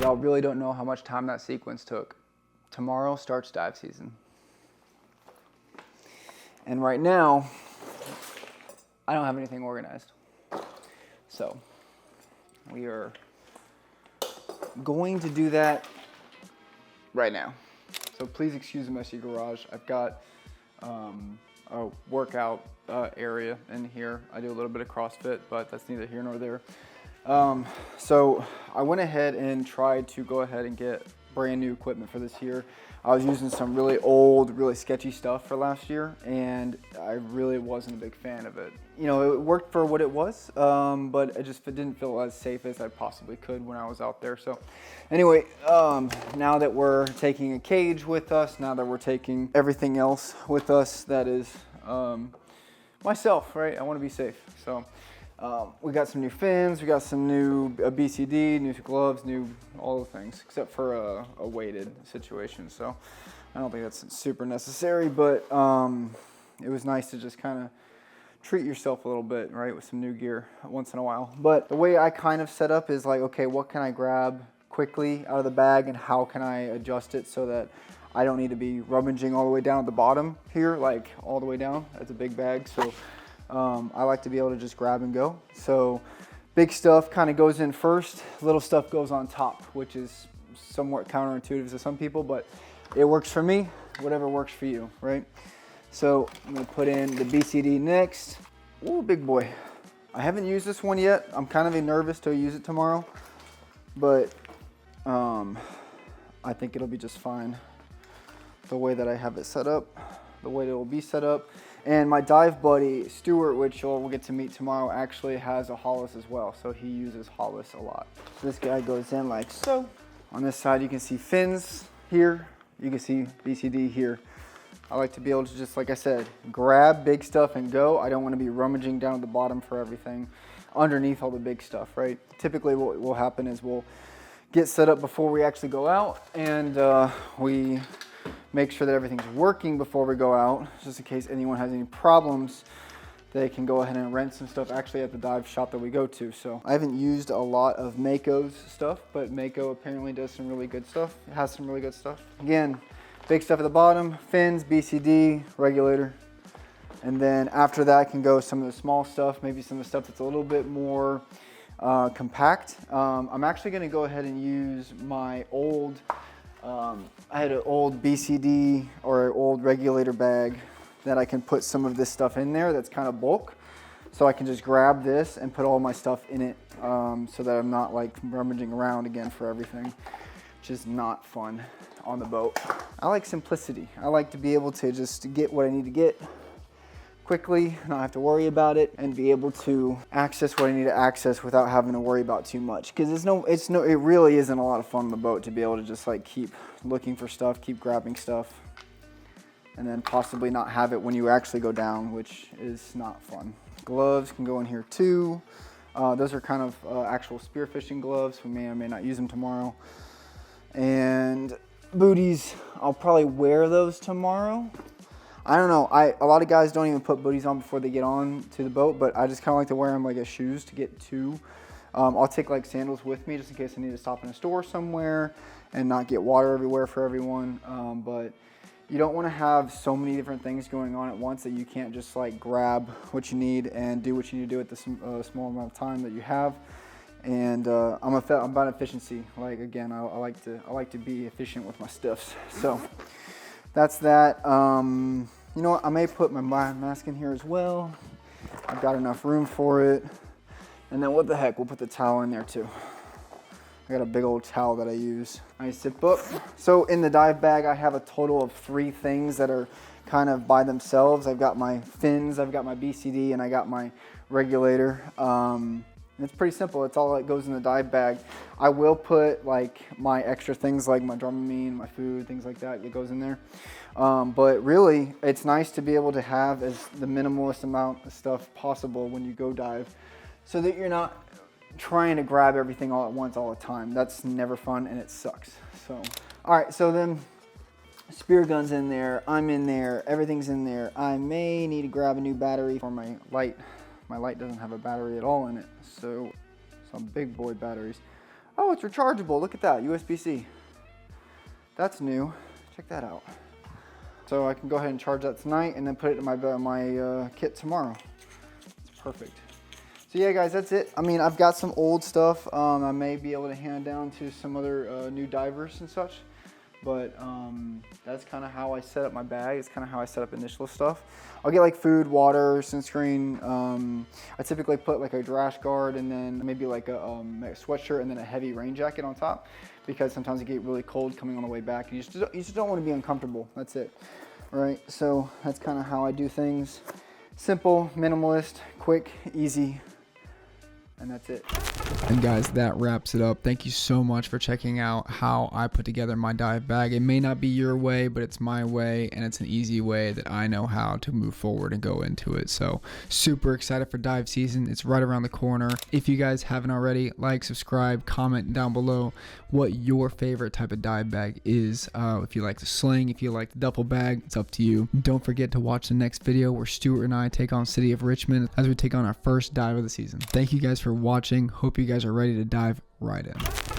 Y'all really don't know how much time that sequence took. Tomorrow starts dive season. And right now, I don't have anything organized. So we are going to do that right now. So please excuse the messy garage. I've got a workout area in here. I do a little bit of CrossFit, but that's neither here nor there. So I went ahead and tried to go ahead and get brand new equipment for this year. I was using some really old, really sketchy stuff for last year, and I really wasn't a big fan of it. You know, it worked for what it was, but it didn't feel as safe as I possibly could when I was out there. So anyway, now that we're taking a cage with us, now that we're taking everything else with us, that is myself, right? I want to be safe. So we got some new fins, we got some new BCD, new gloves, new all the things, except for a weighted situation. So I don't think that's super necessary, but it was nice to just kind of treat yourself a little bit, right, with some new gear once in a while. But the way I kind of set up is like, okay, what can I grab quickly out of the bag and how can I adjust it so that I don't need to be rummaging all the way down at the bottom here, like all the way down. That's a big bag. So I like to be able to just grab and go. So big stuff kind of goes in first, little stuff goes on top, which is somewhat counterintuitive to some people, but it works for me, whatever works for you, right? So I'm gonna put in the BCD next. Ooh, big boy. I haven't used this one yet. I'm kind of nervous to use it tomorrow, but I think it'll be just fine the way that I have it set up, the way it will be set up. And my dive buddy, Stuart, which we'll get to meet tomorrow, actually has a Hollis as well. So he uses Hollis a lot. So this guy goes in like so. On this side, you can see fins here. You can see BCD here. I like to be able to just, like I said, grab big stuff and go. I don't want to be rummaging down at the bottom for everything underneath all the big stuff, right? Typically what will happen is we'll get set up before we actually go out, and we make sure that everything's working before we go out, just in case anyone has any problems. They can go ahead and rent some stuff actually at the dive shop that we go to. So I haven't used a lot of Mako's stuff, but Mako apparently does some really good stuff. It has some really good stuff. Again, big stuff at the bottom, fins, BCD, regulator. And then after that can go some of the small stuff, maybe some of the stuff that's a little bit more compact. I'm actually gonna go ahead and use my old, I had an old BCD or old regulator bag that I can put some of this stuff in there that's kind of bulk. So I can just grab this and put all my stuff in it so that I'm not like rummaging around again for everything, which is not fun on the boat. I like simplicity. I like to be able to just get what I need to get quickly, not have to worry about it, and be able to access what I need to access without having to worry about too much. Because it really isn't a lot of fun on the boat to be able to just like keep looking for stuff, keep grabbing stuff, and then possibly not have it when you actually go down, which is not fun. Gloves can go in here too. Those are kind of actual spearfishing gloves. We may or may not use them tomorrow. And booties, I'll probably wear those tomorrow. I don't know, a lot of guys don't even put booties on before they get on to the boat, but I just kind of like to wear them like as shoes to get to. I'll take like sandals with me just in case I need to stop in a store somewhere and not get water everywhere for everyone. But you don't want to have so many different things going on at once that you can't just like grab what you need and do what you need to do at the small amount of time that you have. And I'm about efficiency. Like again, I like to be efficient with my stuffs. So that's that. You know what? I may put my mask in here as well. I've got enough room for it. And then what the heck? We'll put the towel in there too. I got a big old towel that I use. I zip up. So in the dive bag, I have a total of 3 things that are kind of by themselves. I've got my fins, I've got my BCD, and I got my regulator. It's pretty simple. It's all that goes in the dive bag. I will put like my extra things like my Dramamine, my food, things like that goes in there. But really, it's nice to be able to have as the minimalist amount of stuff possible when you go dive so that you're not trying to grab everything all at once all the time. That's never fun and it sucks. So, all right, so then spear gun's in there, I'm in there, everything's in there. I may need to grab a new battery for my light. My light doesn't have a battery at all in it, so some big boy batteries. Oh, it's rechargeable. Look at that, USB-C. That's new. Check that out. So I can go ahead and charge that tonight and then put it in my kit tomorrow. It's perfect. So yeah, guys, that's it. I mean, I've got some old stuff I may be able to hand down to some other new divers and such. But that's kind of how I set up my bag. It's kind of how I set up initial stuff. I'll get like food, water, sunscreen. I typically put like a rash guard and then maybe like a sweatshirt and then a heavy rain jacket on top, because sometimes it get really cold coming on the way back. You just don't want to be uncomfortable. That's it. All right, so that's kind of how I do things. Simple, minimalist, quick, easy, and that's it. And guys, that wraps it up. Thank you so much for checking out how I put together my dive bag. It may not be your way, but it's my way, and it's an easy way that I know how to move forward and go into it. So super excited for dive season. It's right around the corner. If you guys haven't already, like, subscribe, comment down below what your favorite type of dive bag is. If you like the sling, if you like the duffel bag, it's up to you. Don't forget to watch the next video where Stuart and I take on City of Richmond as we take on our first dive of the season. Thank you guys for watching. Hope you guys are ready to dive right in.